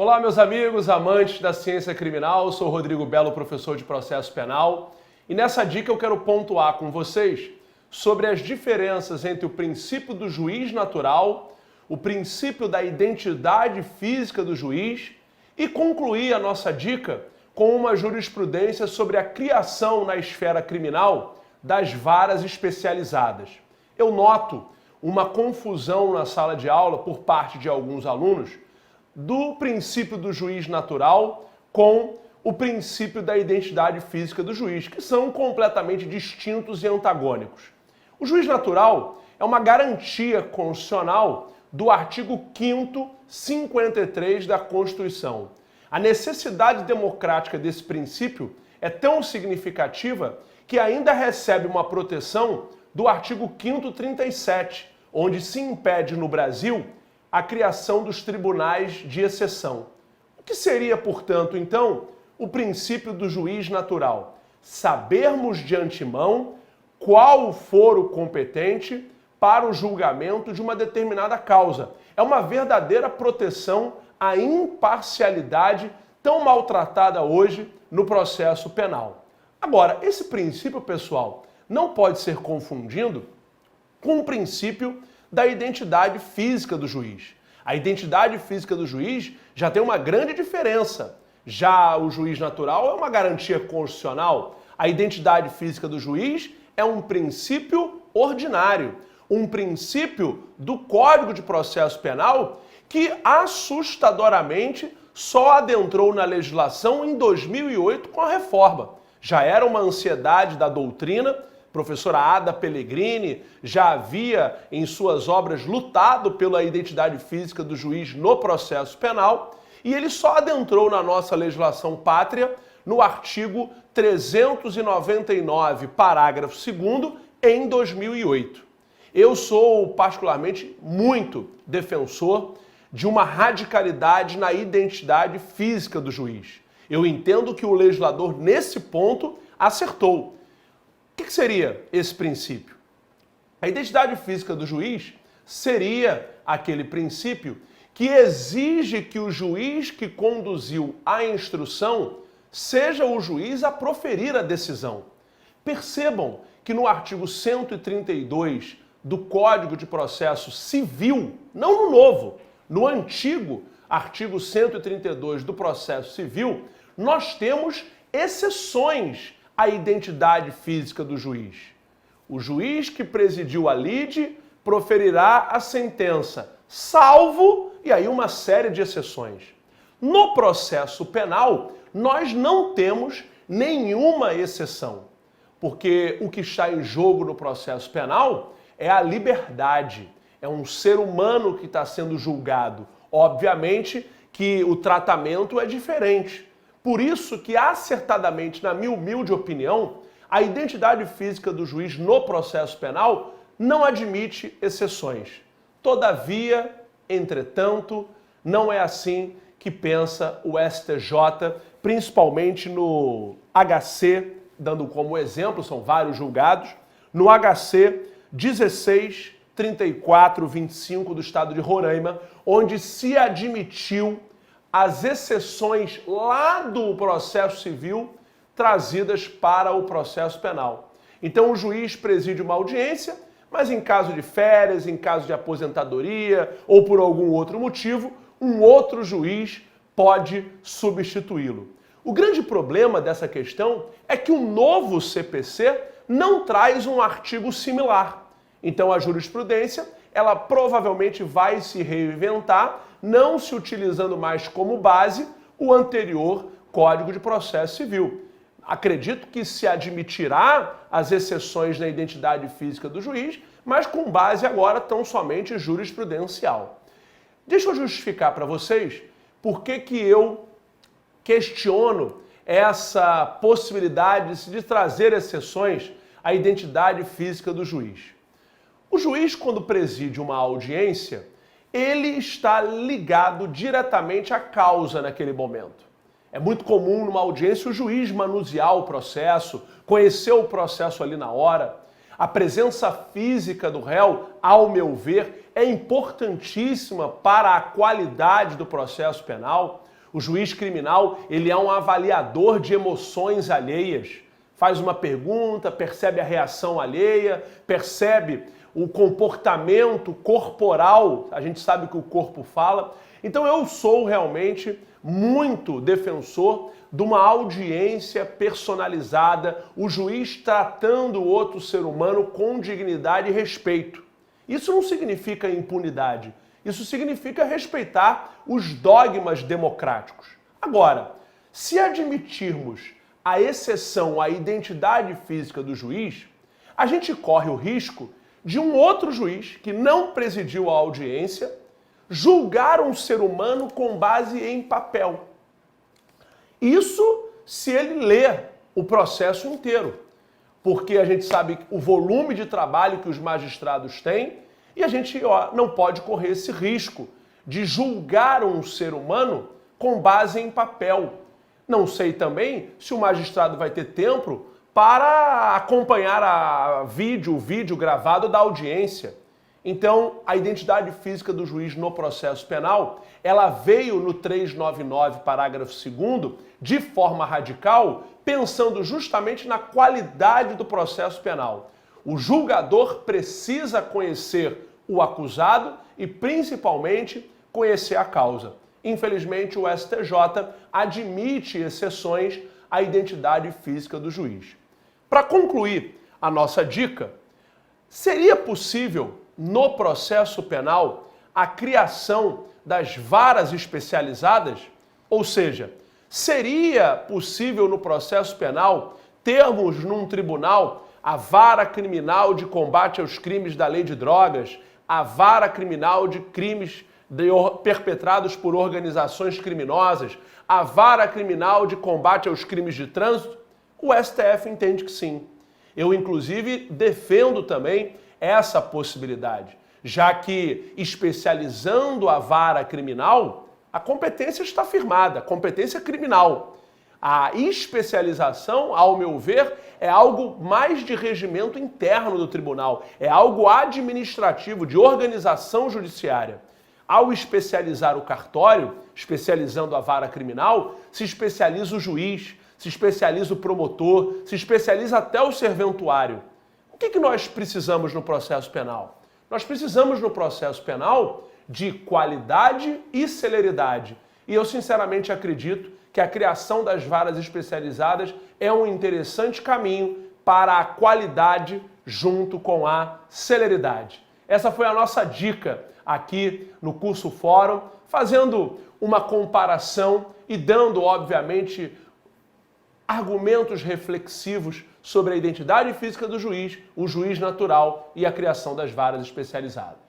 Olá, meus amigos, amantes da ciência criminal, eu sou o Rodrigo Belo, professor de processo penal, e nessa dica eu quero pontuar com vocês sobre as diferenças entre o princípio do juiz natural, o princípio da identidade física do juiz e concluir a nossa dica com uma jurisprudência sobre a criação na esfera criminal das varas especializadas. Eu noto uma confusão na sala de aula por parte de alguns alunos do princípio do juiz natural com o princípio da identidade física do juiz, que são completamente distintos e antagônicos. O juiz natural é uma garantia constitucional do artigo 5º, 53 da Constituição. A necessidade democrática desse princípio é tão significativa que ainda recebe uma proteção do artigo 5º, 37, onde se impede no Brasil a criação dos tribunais de exceção. O que seria, portanto, então, o princípio do juiz natural? Sabermos de antemão qual for o competente para o julgamento de uma determinada causa. É uma verdadeira proteção à imparcialidade tão maltratada hoje no processo penal. Agora, esse princípio, pessoal, não pode ser confundido com o princípio da identidade física do juiz. A identidade física do juiz já tem uma grande diferença. Já o juiz natural é uma garantia constitucional. A identidade física do juiz é um princípio ordinário, um princípio do Código de Processo Penal que assustadoramente só adentrou na legislação em 2008 com a reforma. Já era uma ansiedade da doutrina. Professora Ada Pellegrini já havia, em suas obras, lutado pela identidade física do juiz no processo penal, e ele só adentrou na nossa legislação pátria no artigo 399, parágrafo 2º, em 2008. Eu sou particularmente muito defensor de uma radicalidade na identidade física do juiz. Eu entendo que o legislador, nesse ponto, acertou. O que seria esse princípio? A identidade física do juiz seria aquele princípio que exige que o juiz que conduziu a instrução seja o juiz a proferir a decisão. Percebam que no artigo 132 do Código de Processo Civil, não no novo, no antigo artigo 132 do Processo Civil, nós temos exceções à identidade física do juiz. O juiz que presidiu a lide proferirá a sentença, salvo, e aí uma série de exceções. No processo penal, nós não temos nenhuma exceção, porque o que está em jogo no processo penal é a liberdade, é um ser humano que está sendo julgado. Obviamente que o tratamento é diferente. Por isso que, acertadamente, na minha humilde opinião, a identidade física do juiz no processo penal não admite exceções. Todavia, entretanto, não é assim que pensa o STJ, principalmente no HC, dando como exemplo, são vários julgados, no HC 163425 do estado de Roraima, onde se admitiu as exceções lá do processo civil trazidas para o processo penal. Então o juiz preside uma audiência, mas em caso de férias, em caso de aposentadoria ou por algum outro motivo, um outro juiz pode substituí-lo. O grande problema dessa questão é que o novo CPC não traz um artigo similar. Então a jurisprudência, ela provavelmente vai se reinventar, não se utilizando mais como base o anterior Código de Processo Civil. Acredito que se admitirá as exceções na identidade física do juiz, mas com base agora tão somente jurisprudencial. Deixa eu justificar para vocês por que eu questiono essa possibilidade de trazer exceções à identidade física do juiz. O juiz, quando preside uma audiência, ele está ligado diretamente à causa naquele momento. É muito comum numa audiência o juiz manusear o processo, conhecer o processo ali na hora. A presença física do réu, ao meu ver, é importantíssima para a qualidade do processo penal. O juiz criminal, ele é um avaliador de emoções alheias. Faz uma pergunta, percebe a reação alheia, percebe o comportamento corporal, a gente sabe que o corpo fala. Então eu sou realmente muito defensor de uma audiência personalizada, o juiz tratando o outro ser humano com dignidade e respeito. Isso não significa impunidade, isso significa respeitar os dogmas democráticos. Agora, se admitirmos a exceção à identidade física do juiz, a gente corre o risco de um outro juiz que não presidiu a audiência julgar um ser humano com base em papel. Isso se ele ler o processo inteiro, porque a gente sabe o volume de trabalho que os magistrados têm e a gente não pode correr esse risco de julgar um ser humano com base em papel. Não sei também se o magistrado vai ter tempo para acompanhar o vídeo gravado da audiência. Então, a identidade física do juiz no processo penal, ela veio no 399, parágrafo 2º, de forma radical, pensando justamente na qualidade do processo penal. O julgador precisa conhecer o acusado e, principalmente, conhecer a causa. Infelizmente, o STJ admite exceções à identidade física do juiz. Para concluir a nossa dica, seria possível, no processo penal, a criação das varas especializadas? Ou seja, seria possível no processo penal termos num tribunal a vara criminal de combate aos crimes da lei de drogas, a vara criminal de crimes perpetrados por organizações criminosas, a vara criminal de combate aos crimes de trânsito? O STF entende que sim. Eu, inclusive, defendo também essa possibilidade, já que, especializando a vara criminal, a competência está firmada, competência criminal. A especialização, ao meu ver, é algo mais de regimento interno do tribunal, é algo administrativo, de organização judiciária. Ao especializar o cartório, especializando a vara criminal, se especializa o juiz, se especializa o promotor, se especializa até o serventuário. O que nós precisamos no processo penal? Nós precisamos no processo penal de qualidade e celeridade. E eu sinceramente acredito que a criação das varas especializadas é um interessante caminho para a qualidade junto com a celeridade. Essa foi a nossa dica aqui no Curso Fórum, fazendo uma comparação e dando, obviamente, argumentos reflexivos sobre a identidade física do juiz, o juiz natural e a criação das varas especializadas.